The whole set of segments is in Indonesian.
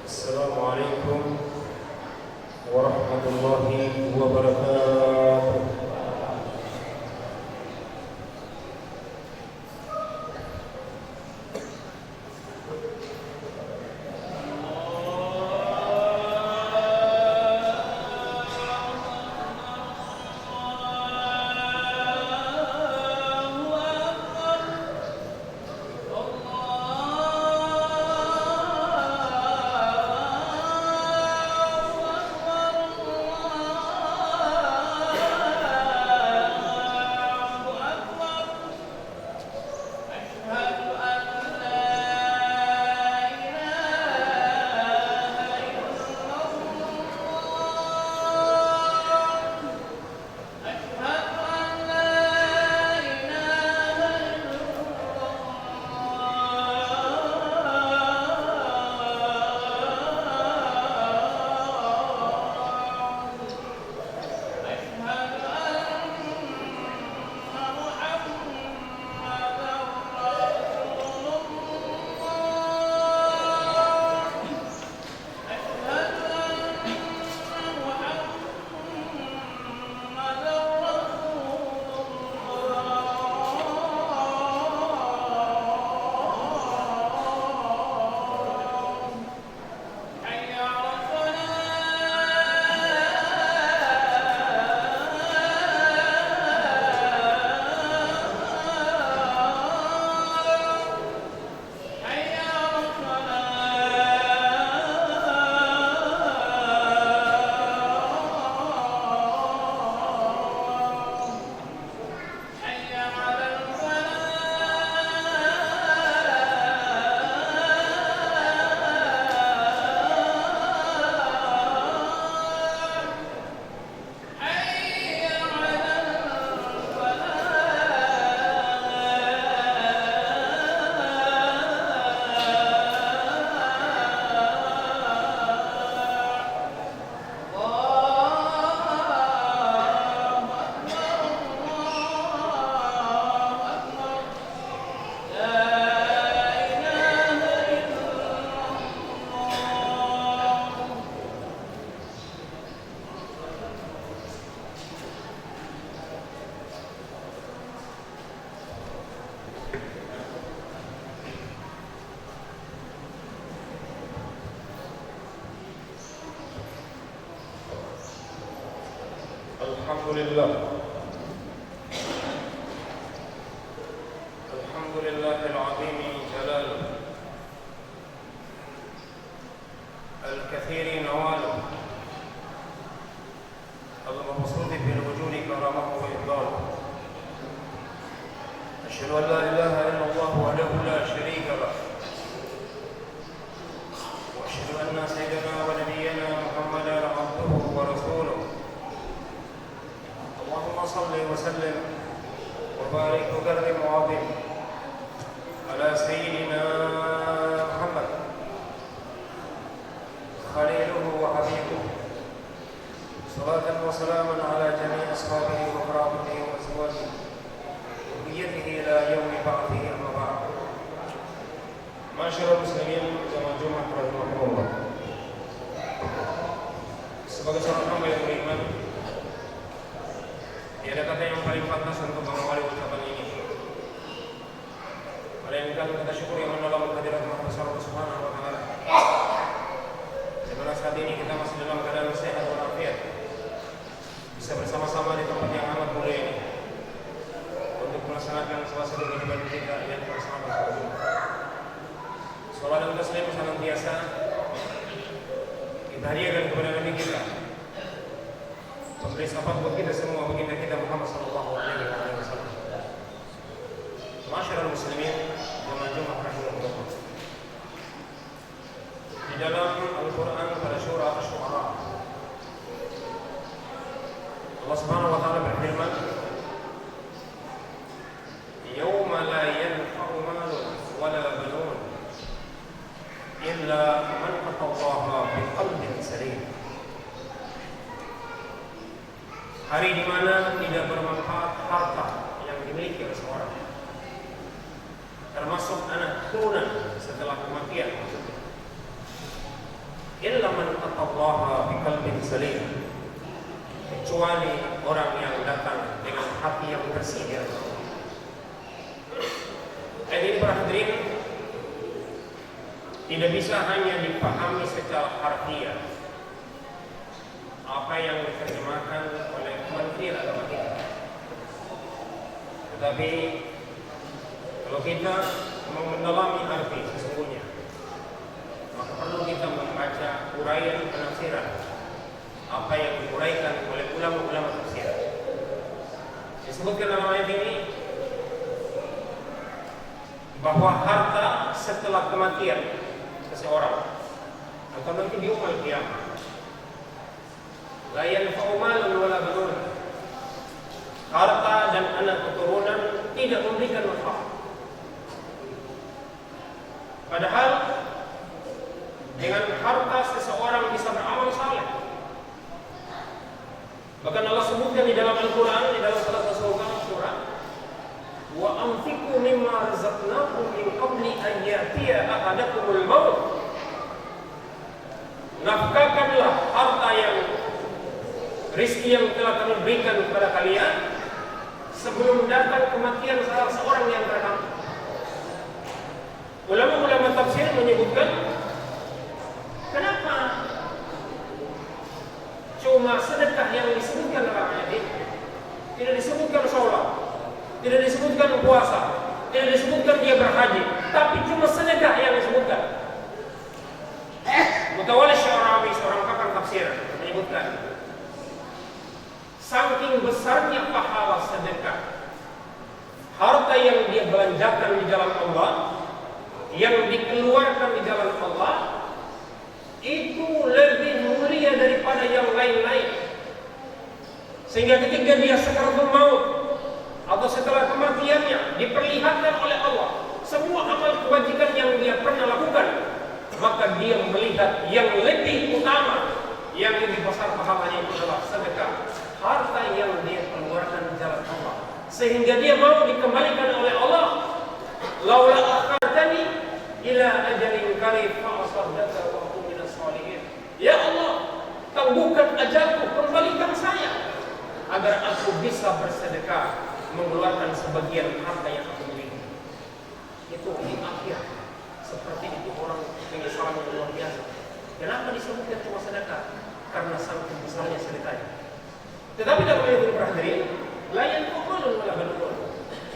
Assalamualaikum warahmatullahi wabarakatuh. Alhamdulillah. Alhamdulillahil azim jalal al-kathiri nawal al-mabsut bil wujudi karamahu wa idlal. Asyhadu an la ilaha illallah wahdahu la syarika lah. Wa asyhadu anna sayyidana wa nabiyyana Muhammadan abduhu wa rasuluh. Allahumma salli wa sallim wa barik wa karrim wa azim ala sayyidina Muhammad khaliluhu wa habibuhu salatan wa salaman ala jami' ashabihi wa qarabatihi wa azwajihi wa dhurriyyatihi ila yaumi ba'thihi amma ba'd. Masyarul muslimin jamaah Jumat rahimahumullah. Sebagai seorang hamba yang beriman, tiada kata yang paling pantas untuk mengawali ucapan ini melainkan kata syukur yang menolong kehadirat Allah Subhanahu wa taala. Di mana saat ini kita masih dalam keadaan sehat walafiat, bisa bersama-sama di tempat yang amat mulia ini untuk melaksanakan salah satu kewajiban kita yang bersama berjumpa. Salawat dan taslim senantiasa kita hadiahkan kepada Nabi kita, pemberi syafaat buat kita semua, baginda kita Muhammad sallallahu alaihi wasallam. Masyarul muslimin, jamaah Jumat rahimahullah. Di dalam Al-Qur'an pada surah Asy-Syu'ara, Allah Subhanahu wa taala berfirman, "Yauma la yanfa'u malun wa la banun illa man atallaha biqalbin salim." Hari di mana tidak bermanfaat harta yang dimiliki oleh seorang, termasuk anak turunan setelah kematian maksudnya, atallaha biqalbin salim, kecuali orang yang datang dengan hati yang bersih dari Allah. Ayat ini para hadirin tidak bisa hanya dipahami secara harfiah, apa yang diterjemahkan oleh Kementerian Agama kita. Tetapi kalau kita mau mendalami arti sesungguhnya, maka perlu kita membaca uraian penafsiran apa yang diuraikan oleh ulama-ulama tafsir. Disebutkan dalam ayat ini bahwa harta setelah kematian seseorang atau nanti di yaumul qiyamah la yanfa'u malun wala banun, harta dan anak keturunan tidak memberikan manfaat. Padahal dengan harta seseorang bisa beramal saleh. Bahkan Allah sebutkan di dalam Al-Quran, di dalam surah wa anfiqu mimma razaqnakum min qabli an ya'tiya ahadakumul maut. Nafkahkanlah harta yang rizki yang telah kami berikan kepada kalian sebelum datang kematian salah seorang yang terhamba. Ulama-ulama tafsir menyebutkan, kenapa cuma sedekah yang disebutkan dalam ayat ini, tidak disebutkan sholat, tidak disebutkan puasa, tidak disebutkan dia berhaji, tapi cuma sedekah yang disebutkan. Mutawalli Syarawi, seorang pakar tafsir, menyebutkan saking besarnya pahala sedekah, harta yang dia belanjakan di jalan Allah, yang dikeluarkan di jalan Allah, itu lebih mulia daripada yang lain-lain. Sehingga ketika dia sakaratul maut atau setelah kematiannya diperlihatkan oleh Allah semua amal kebajikan yang dia pernah lakukan, maka dia melihat yang lebih utama, yang lebih besar pahalanya itu adalah sedekah, harta yang dia keluarkan di jalan Allah, sehingga dia mau dikembalikan oleh Allah. Laula akhartani ila ajalin qarib fa asaddaqta wa akun minas shalihin. Ya Allah, tangguhkan ajalku, kembalikan saya agar aku bisa bersedekah, mengeluarkan sebagian harta yang aku miliki. Itu di akhir. Seperti itu orang penyesalan yang luar biasa. Kenapa disebutkan cuma sedekah? Karena saking besarnya sedekahnya. Tetapi dalam ayat ini berhadirin, layan kumalun wala banun,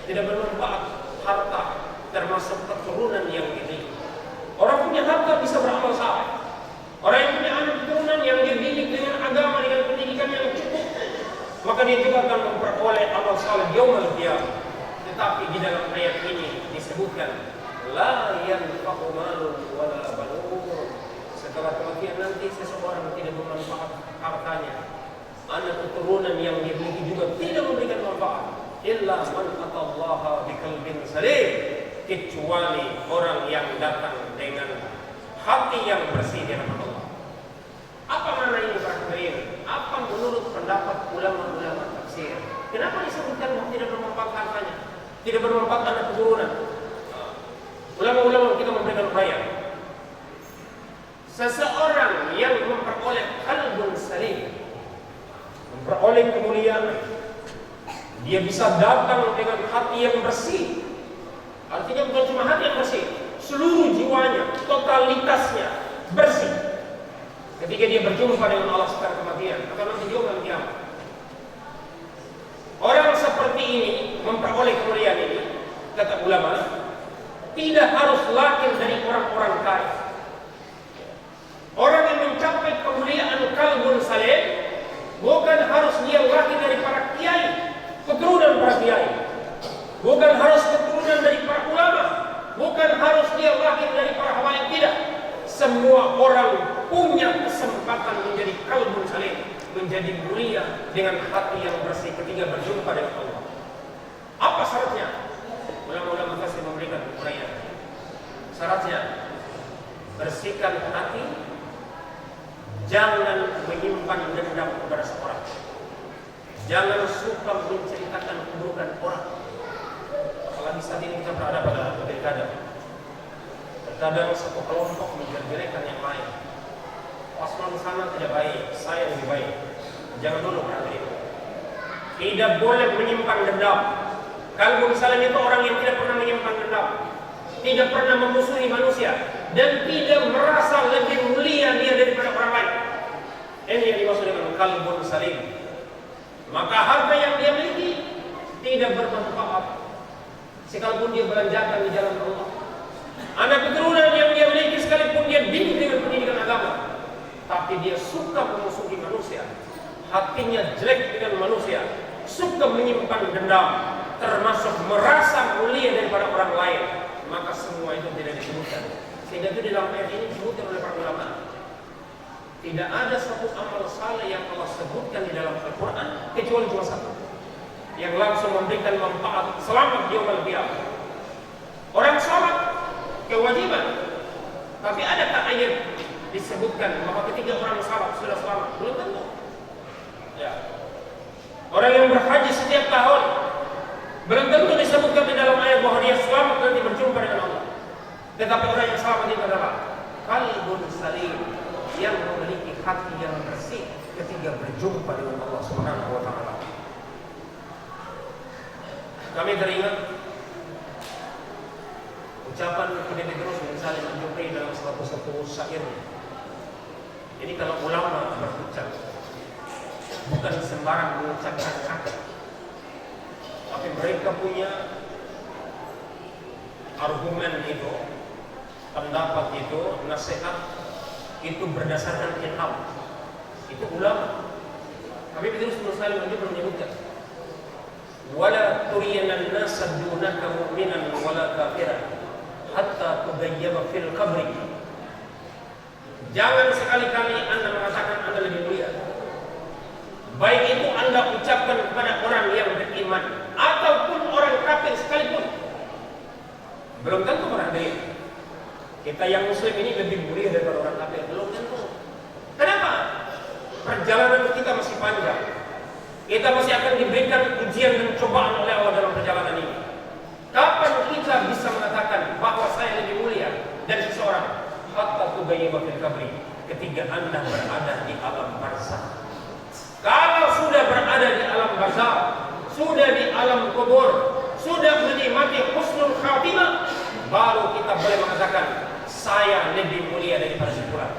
tidak bermanfaat harta termasuk keturunan yang ini. Orang punya harta bisa beramal saleh. Orang yang punya anak keturunan yang dididik dengan agama, dengan pendidikan yang cukup, maka dia juga akan memperoleh amal saleh yaumul qiyamah. Tetapi di dalam ayat ini disebutkan la yanfa'u malun wala banun. Setelah kematian nanti seseorang tidak bermanfaat hartanya, anak keturunan yang dimiliki juga tidak memberikan manfaat. Illa man atallaha biqalbin salim, kecuali orang yang datang dengan hati yang bersih di hadapan Allah. Apa makna ini Pak Hadirin? Apa menurut pendapat ulama-ulama tafsir? Kenapa disebutkan tidak bermanfaat hartanya, tidak bermanfaat anak keturunan? Ulama-ulama kita memberikan upaya. Seseorang yang memperoleh qalbun salim, memperoleh kemuliaan, dia bisa datang dengan hati yang bersih. Artinya bukan cuma hati yang bersih, seluruh jiwanya, totalitasnya bersih. Ketika dia berjumpa dengan Allah setelah kematian atau nanti di yaumul qiyamah. Orang seperti ini memperoleh kemuliaan ini, kata ulama, tidak harus lahir dari orang-orang kaya. Orang yang mencapai kemuliaan qalbun salim bukan harus dia lahir dari para kiai, keturunan para kiai, bukan harus keturunan dari para ulama, bukan harus dia lahir dari para habaib, tidak. Semua orang punya kesempatan menjadi qalbun salim, menjadi mulia dengan hati yang bersih ketika berjumpa dengan Allah. Apa syaratnya? Ulama-ulama tafsir memberikan uraian. Syaratnya, bersihkan hati, jangan menyimpan dendam kepada seorang, jangan suka menceritakan keburukan orang. Apalagi saat ini kita berada pada pilkada. Terkadang satu kelompok menjelek-jelekan yang lain. paslon sana tidak baik, saya lebih baik. Jangan dulu berarti itu. Tidak boleh menyimpan dendam. Kalau misalnya itu orang yang tidak pernah menyimpan dendam, tidak pernah memusuhi manusia, dan tidak merasa lebih mulia dia daripada orang lain. Ini yang dimaksud dengan qalbun salim. Maka harta yang dia miliki tidak bermanfaat sekalipun dia belanjakan di jalan Allah. Anak keturunan yang dia miliki sekalipun dia didik dengan pendidikan agama, tapi dia suka memusuhi manusia, hatinya jelek dengan manusia, suka menyimpan dendam, termasuk merasa mulia daripada orang lain, maka semua itu tidak disebutkan. Sehingga itu di dalam ayat ini disebutkan oleh para ulama, tidak ada satu amal saleh yang Allah sebutkan di dalam Al-Quran kecuali cuma satu, yang langsung memberikan manfaat selamat di yaumul qiyamah. Orang sholat kewajiban, tapi adakah ayat disebutkan bahwa ketika orang sholat sudah selamat? Belum tentu. Ya. Orang yang berhaji setiap tahun, belum tentu disebutkan di dalam ayat bahwa dia selamat nanti berjumpa dengan Allah. Tetapi orang yang selamat itu adalah qalbun salim, yang memiliki hati yang bersih ketika berjumpa dengan Allah Subhanahu wa taala. Kami teringat ucapan Ibnu Petrus bin Salim Al-Jufri dalam satu syairnya. Jadi kalau ulama berucap, bukan sembarang mengucapkan kata, tapi mereka punya argumen itu, pendapat itu, nasihat itu berdasarkan ilham. Itu ulama. Tapi Petrus bin Salim Al-Jufri menyebutkan, wala turiyanan nasa dunaka mu'minan wala kafiran hatta tugayyaba fil qabri. Jangan sekali-kali Anda mengatakan Anda lebih mulia, baik itu Anda ucapkan kepada orang yang beriman ataupun orang kafir sekalipun. Belum tentu orang lain. Kita yang muslim ini lebih mulia daripada orang kafir, belum tentu. Kenapa? Perjalanan kita masih panjang. Kita masih akan diberikan ujian dan cobaan oleh Allah dalam perjalanan ini. Kapan kita bisa mengatakan bahwa saya lebih mulia dari seseorang? Hatta tugayyaba fil qabri, ketika Anda berada di alam barzakh. Kalau sudah berada di alam barzakh, sudah di alam kubur, sudah menikmati husnul khatimah, baru kita boleh mengatakan saya lebih mulia daripada seseorang.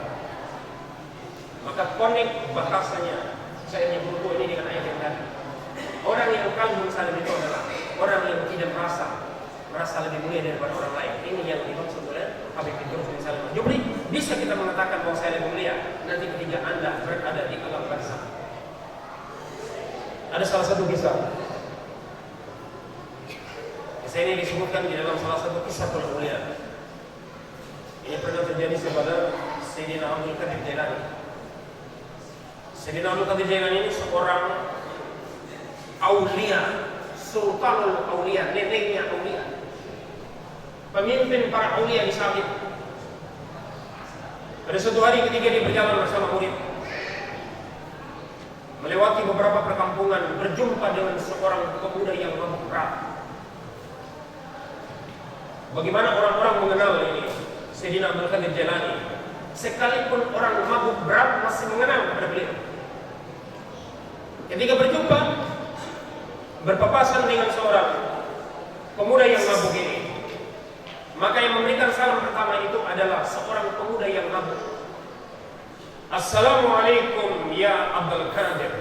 Maka konek bahasanya, saya menyebut ini dengan ayat yang tadi. Orang yang qalbun salim itu adalah orang yang tidak merasa lebih mulia daripada orang lain. Ini yang dimaksud oleh Habib Petrus bin Salim Al-Jufri. Bisa kita mengatakan bahwa saya lebih mulia nanti ketika Anda berada di alam barzakh. Ada salah satu kisah. Kisah ini disebutkan di dalam salah satu kisah mulia. Ini pernah terjadi kepada Sayyidina Abdul Qadir Jailani. Sayyidina Abdul Qadir Jailani ini seorang aulia, sultanul aulia, neneknya aulia, pemimpin para aulia di saat itu. Pada suatu hari ketika dia berjalan bersama murid, melewati beberapa perkampungan, berjumpa dengan seorang pemuda yang mabuk berat. Bagaimana orang-orang mengenal ini Sayyidina Abdul Qadir Jailani? Sekalipun orang mabuk berat masih mengenal kepada beliau. Ketika berjumpa, berpapasan dengan seorang pemuda yang mabuk ini, maka yang memberikan salam pertama itu adalah seorang pemuda yang mabuk. Assalamualaikum ya Abdul Qadir.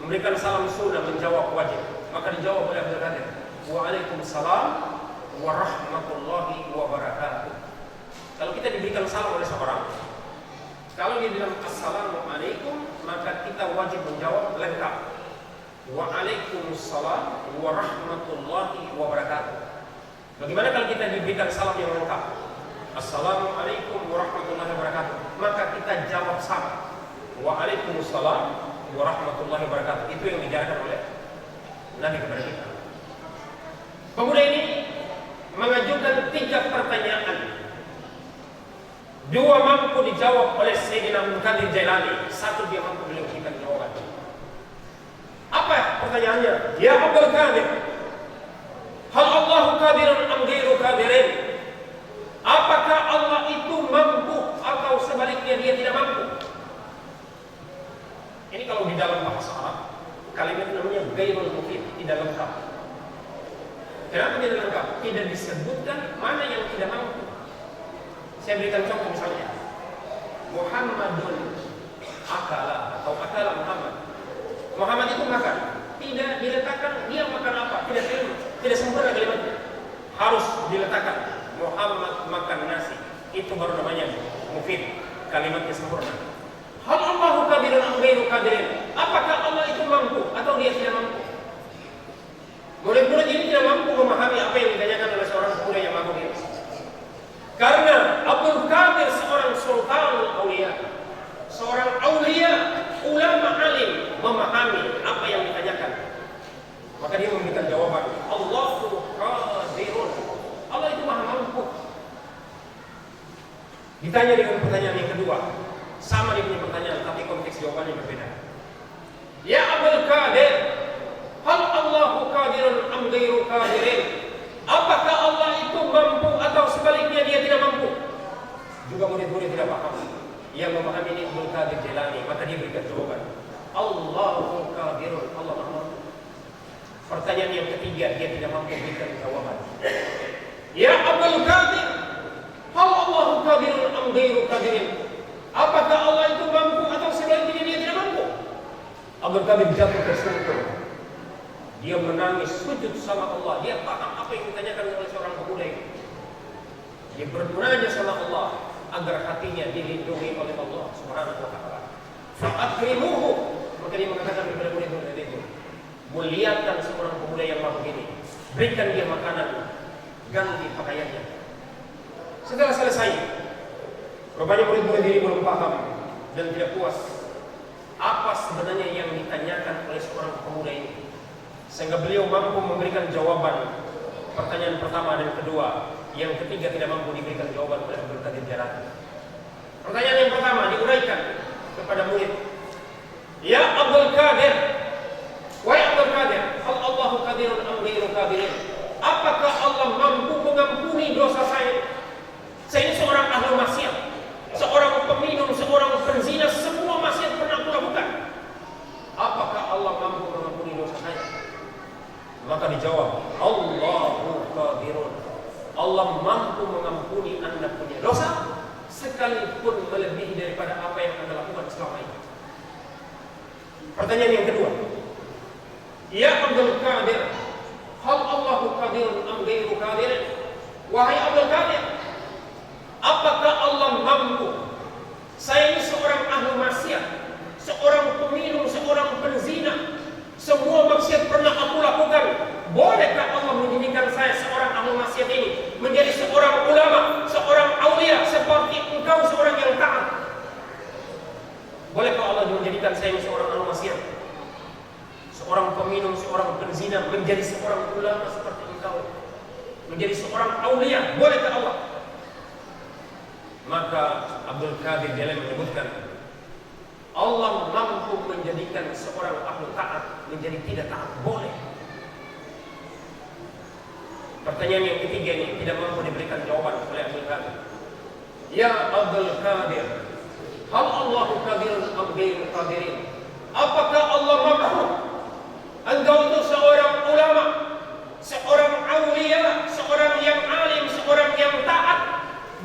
Memberikan salam sunnah, menjawab wajib. Maka dijawab oleh Abdul Qadir, waalaikumsalam warahmatullahi wabarakatuh. Kalau kita diberikan salam oleh seorang, kalau dia bilang assalamualaikum, maka kita wajib menjawab lengkap, waalaikumsalam warahmatullahi wabarakatuh. Bagaimana kalau kita diberikan salam yang lengkap, assalamualaikum warahmatullahi wabarakatuh, maka kita jawab sama, waalaikumsalam warahmatullahi wabarakatuh. Itu yang diajarkan oleh Nabi kepada kita. Pemuda ini mengajukan 3 pertanyaan. 2 mampu dijawab oleh Sayyidina Abdul Qadir Jailani, 1 dia mampu beliau berikan jawaban. Apa pertanyaannya? Ya Abdul Qadir, hal Allahu qadirun am ghairu qadirin? Apakah Allah itu Saya berikan contoh misalnya, Muhammadun akala atau akala Muhammad. Muhammad itu makan, tidak diletakkan dia makan apa, tidak sempurna kalimatnya. Harus diletakkan Muhammad makan nasi, itu baru namanya mufid, kalimatnya sempurna. Hal Allahu qadirun am ghairu qadirin? Apakah Allah itu mampu atau dia tidak mampu? Murid-murid ini tidak mampu memahami apa yang ditanyakan oleh seorang pemuda yang mampu ini. Karena Abdul Qadir seorang sultan aulia, seorang aulia, ulama alim memahami apa yang ditanyakan. Maka dia memberikan jawaban, Allahu qadirun. Allah itu maha mampu. Ditanya dengan pertanyaan yang kedua, sama dia punya pertanyaan, tapi konteks jawabannya berbeda. Ya Abdul Qadir, hal Allahu qadirun am ghairu qadirin? Apakah Allah itu mampu atau sebaliknya dia tidak mampu? Juga murid-murid tidak paham. Yang memahami ini Abdul Qadir Jailani, maka dia berikan jawaban, Allahu qadirun, Allah maha mampu. Pertanyaan yang ketiga dia tidak mampu berikan jawaban. Ya Abdul Qadir, hal Allahu qadirun am ghairu qadirin? Apakah Allah itu mampu atau sebaliknya dia tidak mampu? Abdul Qadir jatuh tersungkur. Dia menangis sujud sama Allah. Dia paham apa yang ditanyakan oleh seorang pemuda ini. Dia bermunajat sama Allah agar hatinya dilindungi oleh Allah Subhanahu wa taala. Fa'akrimuhu, maka dia mengatakan kepada murid-murid itu, muliakan seorang pemuda yang mampu ini. Berikan dia makanan, ganti pakaiannya. Setelah selesai, rupanya murid-murid ini belum paham dan tidak puas apa sebenarnya yang ditanyakan oleh seorang pemuda ini, sehingga beliau mampu memberikan jawaban pertanyaan pertama dan kedua. Yang ketiga tidak mampu diberikan jawaban oleh Abdul Qadir Jailani. Pertanyaan yang pertama diuraikan kepada murid, Ya Abdul Qadir, wahai Abdul Qadir, hal Allahu qadirun am ghairu qadirin? Apakah Allah mampu mengampuni dosa saya? Saya ini seorang ahli maksiat, seorang peminum, seorang penzina, semua maksiat pernah aku lakukan. Apakah Allah mampu mengampuni dosa saya? Maka dijawab, Allahu qadirun. Allah mampu mengampuni Anda punya dosa sekalipun melebihi daripada apa yang Anda lakukan selama ini. Pertanyaan yang kedua, Ya Abdul Qadir, hal Allahu qadirun am ghairu qadirin? Wahai Abdul Qadir, apakah Allah mampu? Saya ini seorang ahli maksiat, seorang peminum, seorang penzina, semua maksiat pernah aku lakukan. Bolehkah Allah menjadikan saya seorang ahli maksiat ini menjadi seorang ulama, seorang aulia seperti engkau seorang yang taat? Bolehkah Allah menjadikan saya seorang ahli maksiat, seorang peminum, seorang penzina menjadi seorang ulama seperti engkau, menjadi seorang aulia? Bolehkah Allah? Maka Abdul Qadir Jailani menyebutkan, Allah mampu menjadikan seorang ahli taat menjadi tidak taat. Boleh. Pertanyaan yang ketiga ini tidak mampu diberikan jawaban oleh Abdul Qadir. Ya Abdul Qadir, hal Allahu qadirun am ghairu qadirin? Apakah Allah mampu? Engkau itu seorang ulama, seorang aulia, seorang yang alim, seorang yang taat.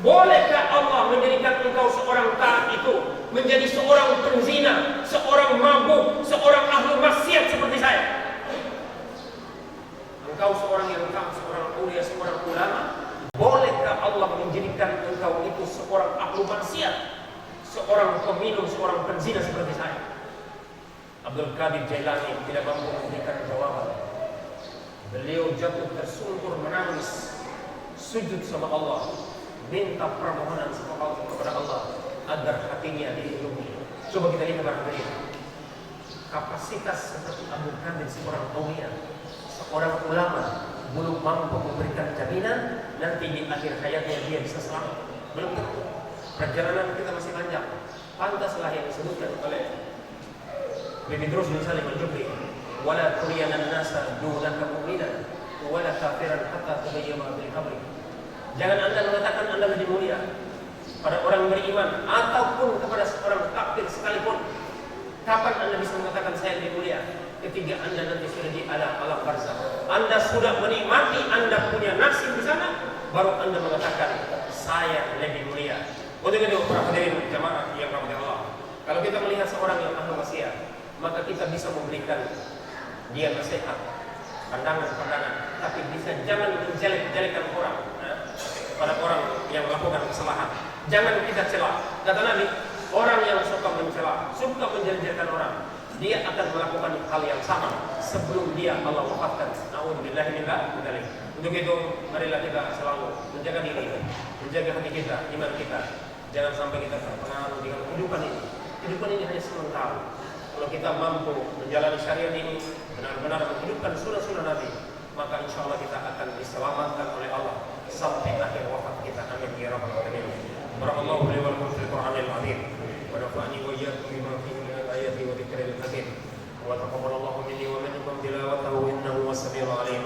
Bolehkah Allah menjadikan engkau seorang taat itu menjadi seorang penzina, seorang mabuk, seorang ahli maksiat seperti saya? Engkau seorang yang taat, seorang aulia, seorang ulama. Bolehkah Allah menjadikan engkau itu seorang ahli maksiat, seorang peminum, seorang penzina seperti saya? Abdul Qadir Jailani tidak mampu memberikan jawaban. Beliau jatuh tersungkur menangis, sujud sama Allah, minta permohonan kepada Allah agar hatinya dilindungi. Coba kita lihat barangkali kapasitas seperti Abdul Qadir, seorang aulia, seorang ulama, belum mampu memberikan jaminan nanti di akhir hayatnya dia bisa selamat. Belum tentu. Perjalanan kita masih panjang. Pantaslah yang disebutkan oleh Bidrus bin Salim al-Jubri, wala turiyanan nasa dunaka mu'minan wala kafiran hatta tubayyana bil qabri. Jangan Anda mengatakan Anda lebih mulia pada orang beriman ataupun kepada seorang kafir sekalipun. Kapan Anda bisa mengatakan saya lebih mulia? Ketika Anda nanti sudah di alam barzakh. Anda sudah menikmati, Anda punya nasib di sana, baru Anda mengatakan saya lebih mulia. Untuk itu para hadirin jamaah yang rahmati Allah, kalau kita melihat seorang yang ahli maksiat, maka kita bisa memberikan dia nasihat, pandangan-pandangan, tapi bisa jangan menjelek-jelekan orang, pada orang yang melakukan kesalahan. Jangan kita cela. Kata Nabi, orang yang suka mencela, suka menjelek-jelekan orang, dia akan melakukan hal yang sama sebelum dia Allah wafatkan. Na'udzubillahi min dzalik. Untuk itu, marilah kita selalu menjaga diri, menjaga hati kita, iman kita. Jangan sampai kita terpengaruh dengan kehidupan ini. Kehidupan ini hanya sementara. Kalau kita mampu menjalani syariat ini, benar-benar menghidupkan sunnah-sunnah Nabi, maka insya Allah kita akan diselamatkan oleh Allah sampai akhir wafat kita. Amin ya rabbal alamin. Barakallahu li wa lakum fil Qur'anil azim. Wa nafa'ani wa iyyakum bima fihi min al-ayati wa dzikril hakim. Wa taqabbalallahu minni wa minkum tilawatahu innahu was-sami'ul 'alim.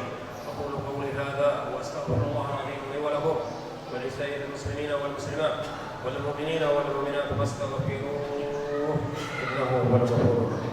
Aqulu qawli hadha wa astaghfirullahal 'azim li wa lakum wa li sa'iril muslimina wal muslimat wal mu'minina wal mu'minat fastaghfiruhu innahu huwal ghafurur rahim.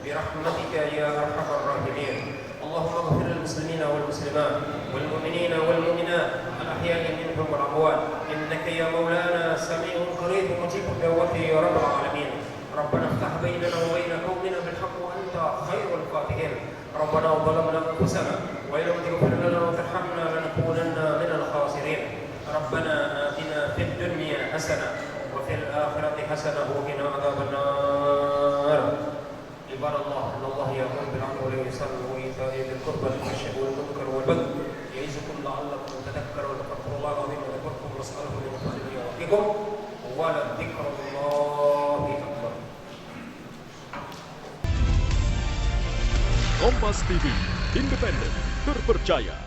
برحمتك يا أرحم الراحمين. اللهم اغفر للمسلمين والمسلمات والمؤمنين والمؤمنات الأحياء منهم والأموات إنك يا مولانا سميع قريب مجيب الدعوات يا رب العالمين. ربنا افتح بيننا وبين قومنا بالحق وأنت خير الفاتحين. ربنا ظلمنا أنفسنا وإن لم تغفر لنا وترحمنا لنكونن من الخاسرين. ربنا آتنا في الدنيا حسنة وفي الآخرة حسنة وقنا عذاب النار. عباد الله ان الله يامر بالعدل والإحسان وإيتاء ذي القربى والنهي عن المنكر والبغي يعظكم لعلكم تذكرون. فاذكروا الله العظيم يذكركم واسأله من فضله يعطيكم ولذكر الله أكبر. Kompas TV, independen, terpercaya.